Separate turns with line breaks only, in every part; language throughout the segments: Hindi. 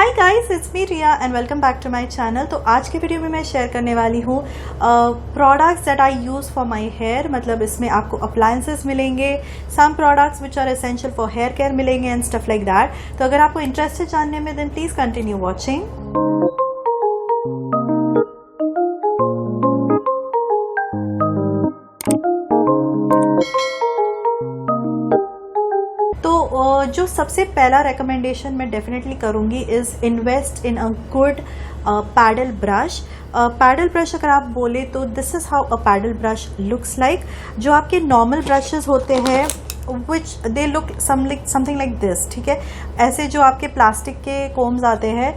Hi guys, it's me Riya and welcome back to my channel. तो आज के वीडियो में मैं शेयर करने वाली हूँ products that I use for my hair. मतलब इसमें आपको अप्लायंसेस मिलेंगे, some products which are essential for hair care मिलेंगे एंड स्टफ लाइक दैट। तो अगर आपको इंटरेस्ट है जानने में देन प्लीज़ कंटिन्यू वॉचिंग। जो सबसे पहला रिकमेंडेशन मैं डेफिनेटली करूंगी is invest in a good paddle brush. Paddle brush अगर आप बोले तो this is how a paddle brush looks like. जो आपके नॉर्मल ब्रशेस होते हैं which they look something like this, ठीक है। ऐसे जो आपके प्लास्टिक के कोम्स आते हैं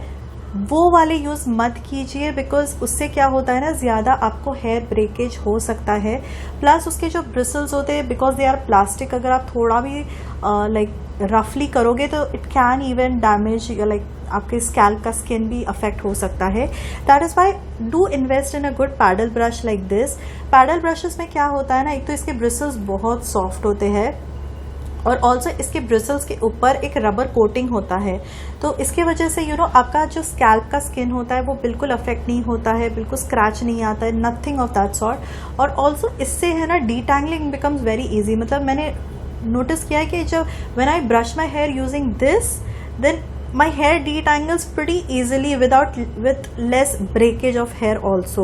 वो वाले यूज़ मत कीजिए, बिकॉज उससे क्या होता है ना, ज़्यादा आपको हेयर ब्रेकेज हो सकता है। प्लस उसके जो ब्रिसल्स होते हैं बिकॉज दे आर प्लास्टिक, अगर आप थोड़ा भी लाइक रफली करोगे तो it can even damage like आपके स्कैल्प का स्किन भी अफेक्ट हो सकता है। That is why do invest in a good paddle brush like this. Paddle brushes में क्या होता है ना, एक तो इसके ब्रिसल्स बहुत सॉफ्ट होते हैं और ऑल्सो इसके ब्रिसल्स के ऊपर एक रबर कोटिंग होता है, तो इसके वजह से आपका जो स्कैल्प का स्किन होता है वो बिल्कुल अफेक्ट नहीं होता है, बिल्कुल स्क्रैच नहीं आता है, नथिंग ऑफ दैट सॉर्ट। और ऑल्सो इससे है ना डिटैंगलिंग बिकम्स वेरी इजी। मतलब मैंने नोटिस किया है कि जब when I brush my hair using this then my hair detangles pretty easily with less breakage of hair also.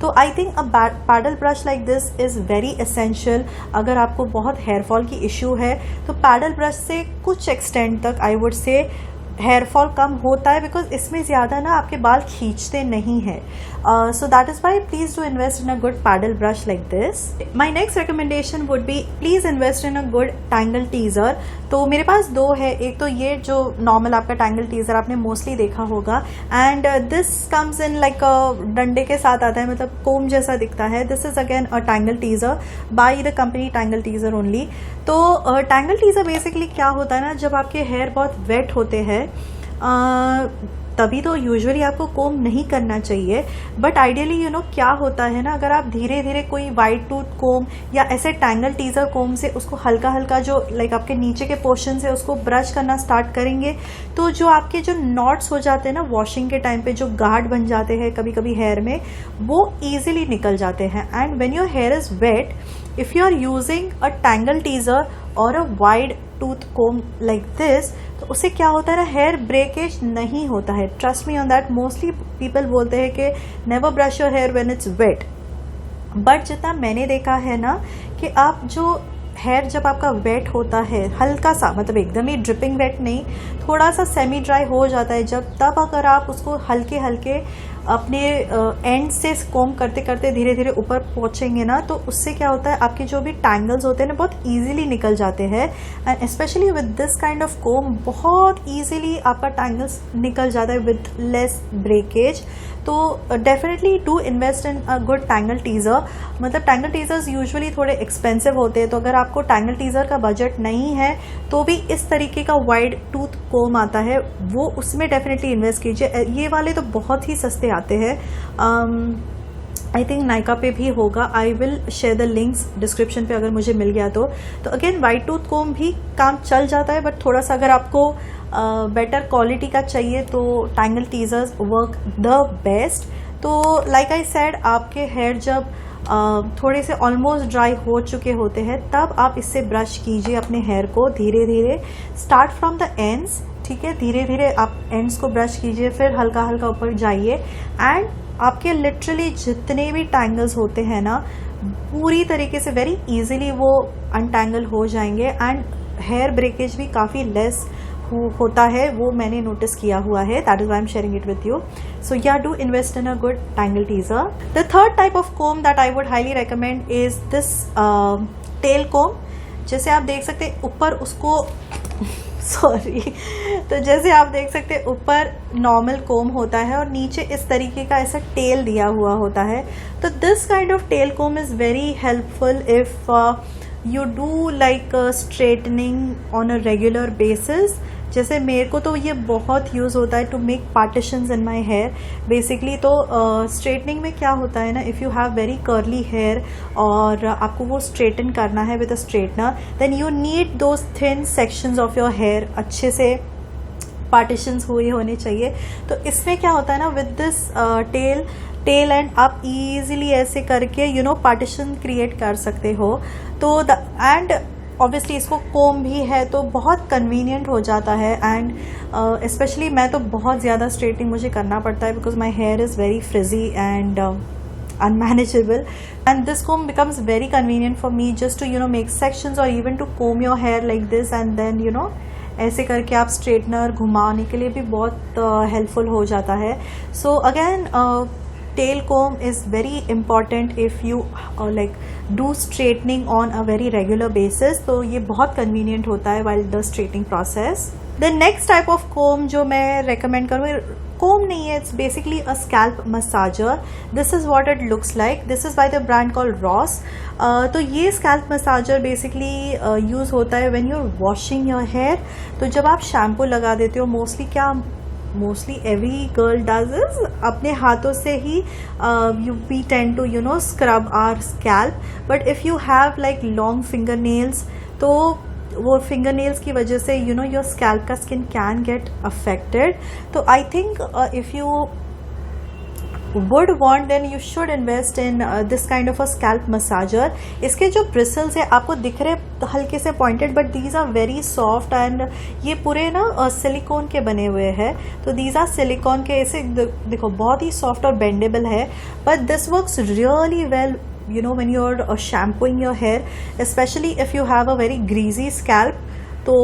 तो I think a paddle brush like this is very essential। अगर आपको बहुत हेयर फॉल की इश्यू है तो पैडल ब्रश से कुछ एक्सटेंड तक I would say hair fall कम होता है, बिकॉज इसमें ज़्यादा ना आपके बाल खींचते नहीं है। So that is why please do invest in a good paddle brush like this. My next recommendation would be please invest in a good tangle Teezer. तो मेरे पास दो है, एक तो ये जो नॉर्मल आपका टैंगल टीज़र आपने मोस्टली देखा होगा, and this comes in like डंडे के साथ आता है, मतलब कोम जैसा दिखता है। This is again a tangle teaser by the company tangle teaser only. तो टैंगल टीज़र बेसिकली क्या होता है ना, जब आपके हेयर बहुत वेट होते हैं तभी तो यूजुअली आपको कोम नहीं करना चाहिए, बट आइडियली क्या होता है ना, अगर आप धीरे धीरे कोई वाइट टूथ कोम या ऐसे टैंगल टीजर कोम से उसको हल्का हल्का जो लाइक आपके नीचे के पोर्शन से उसको ब्रश करना स्टार्ट करेंगे तो जो आपके जो नॉट्स हो जाते हैं ना वॉशिंग के टाइम पे, जो गार्ड बन जाते हैं कभी कभी हेयर में, वो ईजिली निकल जाते हैं। And when your hair is wet, if you are using a tangle teaser or a wide tooth comb like this, तो उससे क्या होता है ना, हेयर ब्रेकेज नहीं होता है। Trust me on that. Mostly people बोलते हैं कि never brush your hair when it's wet, but जितना मैंने देखा है ना कि आप जो हेयर जब आपका वेट होता है हल्का सा, मतलब एकदम ही ड्रिपिंग वेट नहीं, थोड़ा सा सेमी ड्राई हो जाता है जब, तब अगर आप उसको हल्के हल्के अपने एंड से कोम करते करते धीरे धीरे ऊपर पहुंचेंगे ना, तो उससे क्या होता है आपके जो भी टैंगल्स होते हैं ना बहुत इजीली निकल जाते हैं। And specially with this kind of comb बहुत इजीली आपका टैंगल्स निकल जाता है विद लेस ब्रेकेज। तो definitely do invest in a good tangle teaser. मतलब टैंगल टीज़र्स यूजुअली थोड़े एक्सपेंसिव होते हैं, तो अगर आपको टैंगल टीज़र का बजट नहीं है तो भी इस तरीके का वाइड टूथ कोम आता है, वो उसमें डेफिनेटली इन्वेस्ट कीजिए। ये वाले तो बहुत ही सस्ते आते हैं, आई थिंक नायका पे भी होगा। I will share the links description पे अगर मुझे मिल गया तो अगेन वाइट टूथ कोम भी काम चल जाता है, बट थोड़ा सा अगर आपको बेटर क्वालिटी का चाहिए तो tangle teasers work the best. तो लाइक आई सेड, आपके हेयर जब थोड़े से ऑलमोस्ट ड्राई हो चुके होते हैं तब आप इससे ब्रश कीजिए अपने हेयर को धीरे धीरे। स्टार्ट फ्रॉम द एंड्स, ठीक है, धीरे धीरे आप एंड्स को ब्रश कीजिए, फिर हल्का हल्का ऊपर जाइए, एंड आपके लिटरली जितने भी टैंगल्स होते हैं ना पूरी तरीके से वेरी इजीली वो अनटैंगल हो जाएंगे, एंड हेयर ब्रेकेज भी काफ़ी लेस होता है, वो मैंने नोटिस किया हुआ है। That is why I am sharing it with you. So yeah do invest in a good tangle teaser. The third type of comb that I would highly recommend is this tail comb. जैसे आप देख सकते हैं ऊपर उसको सॉरी तो जैसे आप देख सकते हैं ऊपर नॉर्मल कोम होता है और नीचे इस तरीके का ऐसा टेल दिया हुआ होता है। तो this kind of tail comb is very helpful if you do like straightening on a regular basis। जैसे मेरे को तो ये बहुत यूज़ होता है to make partitions in my hair basically. तो स्ट्रेटनिंग में क्या होता है ना, if you have very curly hair और आपको वो स्ट्रेटन करना है with a straightener, then you need those thin sections of your hair अच्छे से पार्टीशंस हुए होने चाहिए। तो इसमें क्या होता है ना, विद दिस टेल एंड आप इजीली ऐसे करके पार्टीशन क्रिएट कर सकते हो। तो एंड ऑब्वियसली इसको कोम भी है तो बहुत कन्वीनियंट हो जाता है। एंड स्पेशली मैं तो बहुत ज़्यादा स्ट्रेटनिंग मुझे करना पड़ता है because my here is very फ्रिजी and unmanageable, and this comb becomes very convenient for me just to make sections or even to comb your hair like this, and then ऐसे करके आप स्ट्रेटनर घुमाने के लिए भी बहुत हेल्पफुल हो जाता है। So again tail comb is very important if you like do straightening on a very regular basis, तो ये बहुत convenient होता है while the straightening process। The next type of comb जो मैं recommend करूँ, comb नहीं है, it's basically a scalp massager। This is what it looks like। This is by the brand called Ross। तो ये scalp massager basically use होता है when you're washing your hair। तो जब आप shampoo लगा देते हो, mostly every girl does is अपने हाथों से ही we tend to scrub our scalp, but if you have like long finger nails तो वो फिंगर नेल्स की वजह से योर स्कैल्प का स्किन कैन गेट अफेक्टेड। तो I think if you would want then you should invest in this kind of a scalp massager। इसके जो bristles है आपको दिख रहे हल्के से pointed, but these are very soft and ये पूरे ना सिलिकॉन के बने हुए हैं। तो these are सिलिकॉन के, ऐसे देखो बहुत ही soft और bendable है, but this works really well when you're shampooing your hair, especially if you have a very greasy scalp। तो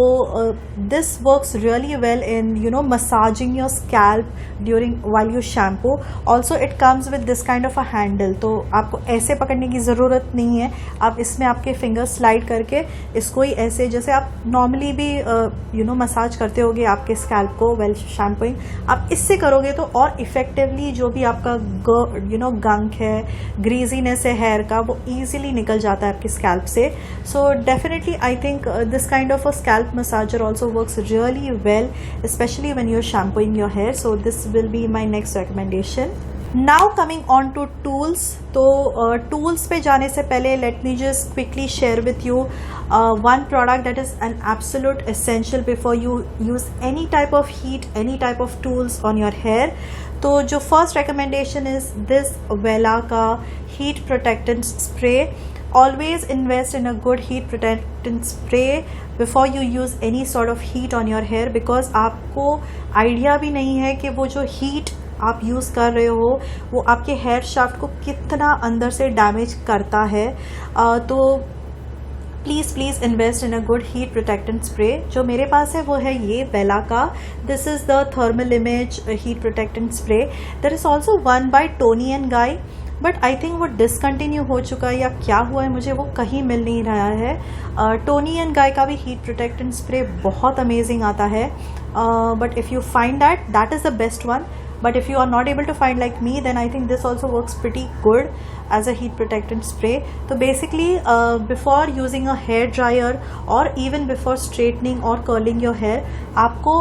this works really well in massaging your scalp during while you shampoo। Also it comes with this kind of a handle, तो आपको ऐसे पकड़ने की ज़रूरत नहीं है, आप इसमें आपके फिंगर स्लाइड करके इसको ही ऐसे जैसे आप नॉर्मली भी मसाज करते होगे आपके स्कैल्प को वेल शैम्पूइंग, आप इससे करोगे तो और इफेक्टिवली जो भी आपका गंक है, ग्रीजीनेस है हेयर का, वो ईजिली निकल जाता है आपके स्कैल्प से। So definitely I think this kind of a scalp massager also works really well, especially when you're shampooing your hair। So this will be my next recommendation। Now coming on to tools। तो tools पे जाने से पहले let me just quickly share with you one product that is an absolute essential before you use any type of heat, any type of tools on your hair। तो जो first recommendation is this Wella का heat protectant spray। Always invest in a good heat protectant spray before you use any sort of heat on your hair, because आपको आइडिया भी नहीं है कि वो जो हीट आप यूज़ कर रहे हो वो आपके हेयर शाफ्ट को कितना अंदर से डैमेज करता है। तो please invest in a good heat protectant spray. जो मेरे पास है वो है ये वेला का, this is the thermal image heat protectant spray. There is also one by Toni and Guy, but I think वो डिसकंटिन्यू हो चुका है या क्या हुआ है, मुझे वो कहीं मिल नहीं रहा है। टोनी एंड गाय का भी हीट प्रोटेक्टेंट स्प्रे बहुत अमेजिंग आता है, but if you find that is the best one. But if you are not able to find like me, then I think this also works pretty good as a heat protectant spray। So basically before using a hair dryer or even before straightening or curling your hair, आपको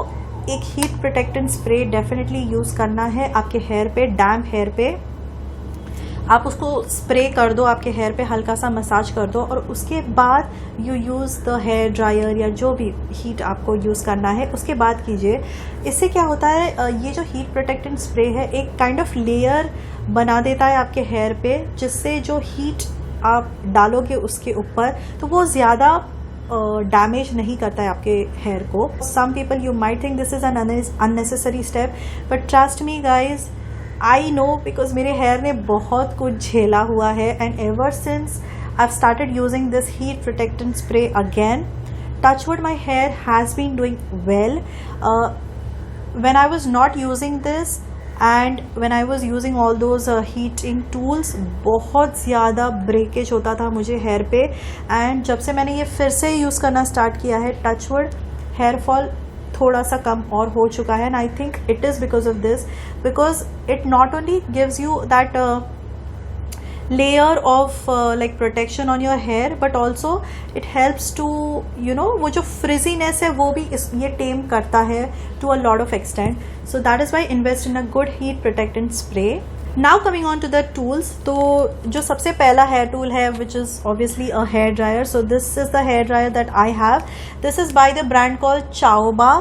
एक heat protectant spray definitely use करना है आपके हेयर पे, डैम्प हेयर पे। आप उसको स्प्रे कर दो, आपके हेयर पे हल्का सा मसाज कर दो, और उसके बाद you use the hair dryer या जो भी हीट आपको यूज़ करना है उसके बाद कीजिए। इससे क्या होता है, ये जो हीट प्रोटेक्टेंट स्प्रे है एक काइंड ऑफ लेयर बना देता है आपके हेयर पे, जिससे जो हीट आप डालोगे उसके ऊपर तो वो ज़्यादा डैमेज नहीं करता है आपके हेयर को। Some people you might think this is an unnecessary step, but trust me guys, I know, because मेरे हेयर ने बहुत कुछ झेला हुआ है। And ever since I have started using this heat protectant spray again, touchwood my hair has been doing well। When I was not using this and when I was using all those heating tools, बहुत ज़्यादा ब्रेकेज होता था मुझे हेयर पे, एंड जब से मैंने ये फिर से यूज़ करना स्टार्ट किया है, टचवुड हेयर फॉल थोड़ा सा कम और हो चुका है। And I think it is because of this, because it not only gives you that layer of like protection on your hair, but also it helps to वो जो frizziness है वो भी ये tame करता है to a lot of extent। So that is why invest in a good heat protectant spray। Now coming on to the tools, तो जो सबसे पहला hair tool है which is obviously a hair dryer। So this is the hair dryer that I have। This is by the brand called Chaoba।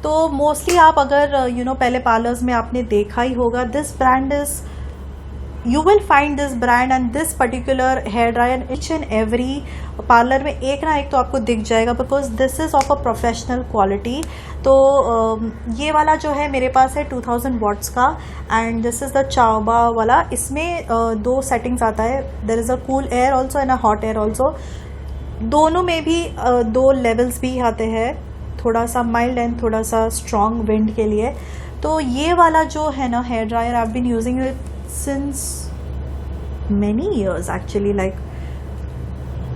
तो मोस्टली आप अगर पहले पार्लर्स में आपने देखा ही होगा, this brand is, you will find this brand and this particular hair dryer each and every parlour में एक ना एक तो आपको दिख जाएगा, because this is of a professional quality. तो ये वाला जो है मेरे पास है 2000 वॉट्स का, एंड दिस इज़ द चाओबा वाला। इसमें दो सेटिंग्स आता है, there is a cool air also and a hot air also. दोनों में भी दो लेवल्स भी आते हैं, थोड़ा सा माइल्ड एंड थोड़ा सा स्ट्रॉन्ग विंड के लिए। तो ये वाला जो है ना hair dryer, I have been using it since many years actually, like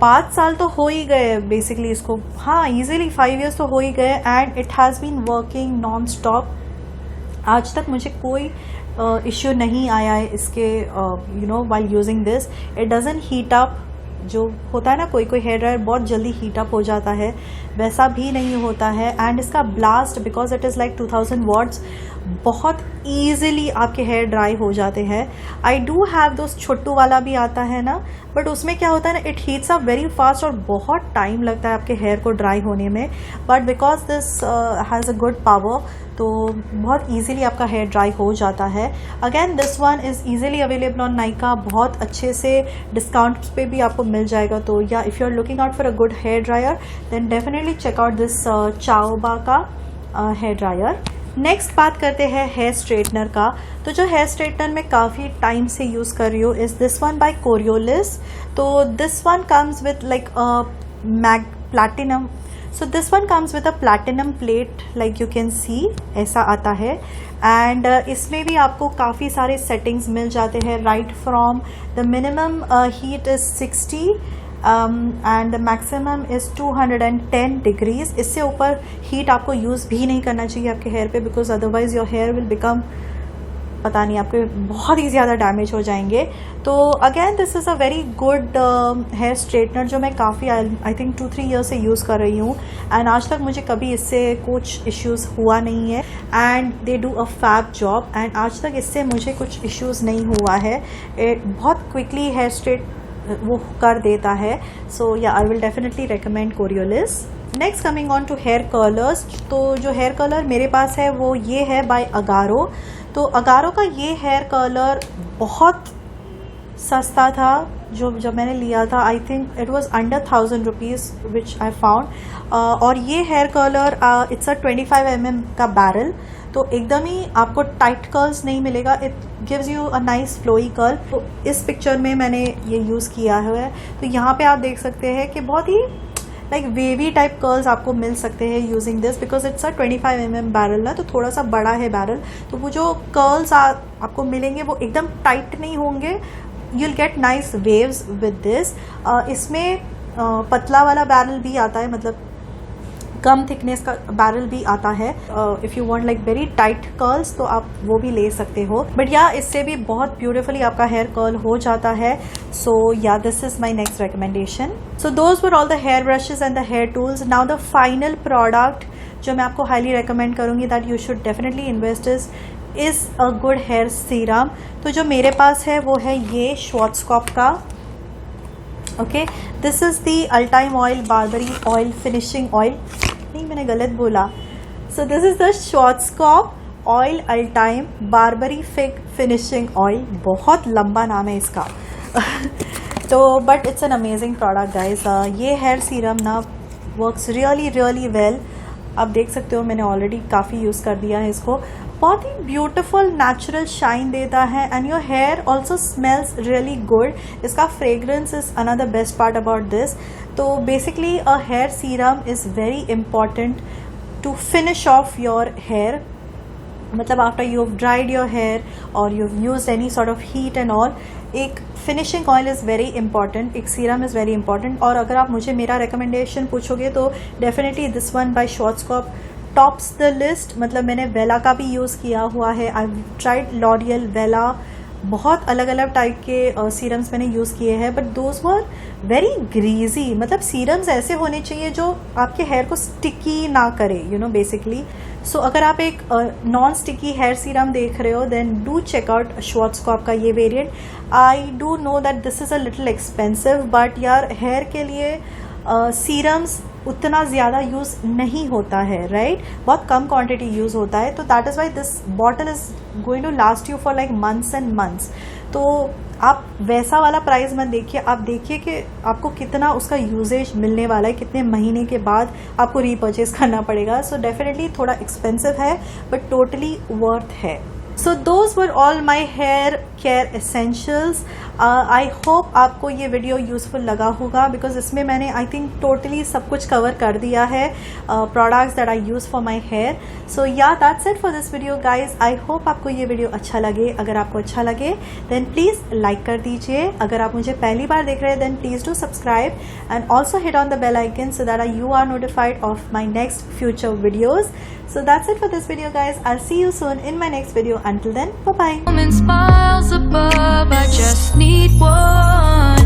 5 साल तो हो ही गए बेसिकली इसको, हाँ इजीली 5 years तो हो ही गए, and it has been working non stop. आज तक मुझे कोई इश्यू नहीं आया है इसके while using this. It doesn't heat up, जो होता है ना कोई कोई हेयर ड्रायर बहुत जल्दी हीट अप हो जाता है, वैसा भी नहीं होता है। एंड इसका blast, because it is like 2000 watts, बहुत ईजिली आपके हेयर ड्राई हो जाते हैं। आई डू हैव दोस्त छोटू वाला भी आता है ना, बट उसमें क्या होता है ना, it heats up very fast और बहुत टाइम लगता है आपके हेयर को ड्राई होने में। But because this has a good power, तो बहुत ईजिली आपका हेयर ड्राई हो जाता है। Again this one is easily available on Nykaa, बहुत अच्छे से डिस्काउंट्स पे भी आपको मिल जाएगा। तो yeah if you are looking out for a good hair dryer, then definitely check out this चाओबा का हेयर ड्रायर। नेक्स्ट बात करते हैं हेयर स्ट्रेटनर का। तो जो हेयर स्ट्रेटनर मैं काफ़ी टाइम से यूज़ कर रही हूँ is this one by Corioliss. तो this one comes with like mag platinum, so this one comes with a platinum plate, like you can see, ऐसा आता है। एंड इसमें भी आपको काफ़ी सारे सेटिंग्स मिल जाते हैं, right from the minimum heat is 60 and the maximum is 210 degrees. इससे ऊपर हीट आपको यूज़ भी नहीं करना चाहिए आपके हेयर पे, because otherwise your hair will become, पता नहीं, आपके बहुत ही ज़्यादा डैमेज हो जाएंगे। तो again this is a very good hair straightener, जो मैं काफ़ी आई थिंक 2-3 ईयर से यूज़ कर रही हूँ, एंड आज तक मुझे कभी इससे कुछ इश्यूज़ हुआ नहीं है। And they do a fab job, and आज तक इससे मुझे कुछ इश्यूज़ नहीं हुआ है। बहुत क्विकली हेयर स्ट्रेट वो कर देता है। So yeah I will definitely recommend Corioliss. Next coming on to hair curlers. तो जो हेयर कर्लर मेरे पास है वो ये है बाय अगारो। तो अगारो का ये हेयर कर्लर बहुत सस्ता था, जब मैंने लिया था, I think it was under 1000 rupees which I found. और ये hair curler it's a 25 mm का बैरल, तो एकदम ही आपको टाइट कर्ल्स नहीं मिलेगा, it gives you a nice flowy curl. तो इस पिक्चर में मैंने ये यूज़ किया है। तो यहाँ पे आप देख सकते हैं कि बहुत ही लाइक वेवी टाइप कर्ल्स आपको मिल सकते हैं using this, because it's a 25 mm barrel ना, तो थोड़ा सा बड़ा है बैरल, तो वो जो कर्ल्स आपको मिलेंगे वो एकदम टाइट नहीं होंगे, you'll get nice waves with this। इसमें पतला वाला बैरल भी आता है, मतलब कम थिकनेस का बैरल भी आता है। If you want like very tight curls तो आप वो भी ले सकते हो, बट या इससे भी बहुत ब्यूटीफुली आपका हेयर कर्ल हो जाता है। So yeah this is my next recommendation. So those were all the hair brushes and the hair tools. Now the final product जो मैं आपको हाईली रिकमेंड करूँगी that you should definitely invest is a good hair serum. तो जो मेरे पास है वो है ये श्वार्ट्ज़कॉप का, okay, this is the Ultime oil Barbary oil finishing oil, नहीं मैंने गलत बोला। So this is the Schwarzkopf oil Ultime Barbary fig finishing oil, बहुत लंबा नाम है इसका तो but it's an amazing product guys. ये हेयर सीरम ना वर्क्स रियली रियली वेल। आप देख सकते हो मैंने ऑलरेडी काफ़ी यूज़ कर दिया है इसको, बहुत ही ब्यूटीफुल नेचुरल शाइन देता है, and your hair also smells really good. इसका fragrance is another best part about this. तो basically a hair serum is very important to finish off your hair, मतलब after you have dried your hair और you have used any sort of heat and all, एक finishing oil is very important, एक सीरम इज़ वेरी इंपॉर्टेंट। और अगर आप मुझे मेरा रिकमेंडेशन पूछोगे तो definitely this one by Schwarzkopf tops the list. मतलब मैंने वेला का भी यूज़ किया हुआ है, आई ट्राइड लॉरियल, वेला, बहुत अलग अलग टाइप के सीरम्स मैंने यूज़ किए हैं, but those were very greasy. मतलब सीरम्स ऐसे होने चाहिए जो आपके हेयर को स्टिकी ना करे, यू नो बेसिकली। सो अगर आप एक नॉन स्टिकी हेयर सीरम देख रहे हो देन डू चेक आउट श्वार्ट्ज़कॉप का ये variant. I do know that this is a little expensive, but यार हेयर के लिए सीरम्स उतना ज़्यादा यूज़ नहीं होता है, राइट, बहुत कम क्वांटिटी यूज़ होता है, तो that is why this bottle is going to last you for like months and months. तो आप वैसा वाला प्राइस मत देखिए, आप देखिए कि आपको कितना उसका यूजेज मिलने वाला है, कितने महीने के बाद आपको रीपर्चेज करना पड़ेगा। सो डेफिनेटली थोड़ा एक्सपेंसिव है बट टोटली वर्थ है। So those were all my hair care essentials. I hope आपको ये वीडियो यूजफुल लगा होगा, बिकॉज इसमें मैंने आई थिंक टोटली सब कुछ कवर कर दिया है, products that I use for my hair. So yeah that's it for this video guys. I hope आपको ये वीडियो अच्छा लगे। अगर आपको अच्छा लगे देन प्लीज़ लाइक कर दीजिए। अगर आप मुझे पहली बार देख रहे हैं then please do subscribe and also hit on the bell icon so that you are notified of my next future videos. So that's it for this video guys. I'll see you soon in my next video. Until then, bye bye.
Miles above, I just need one.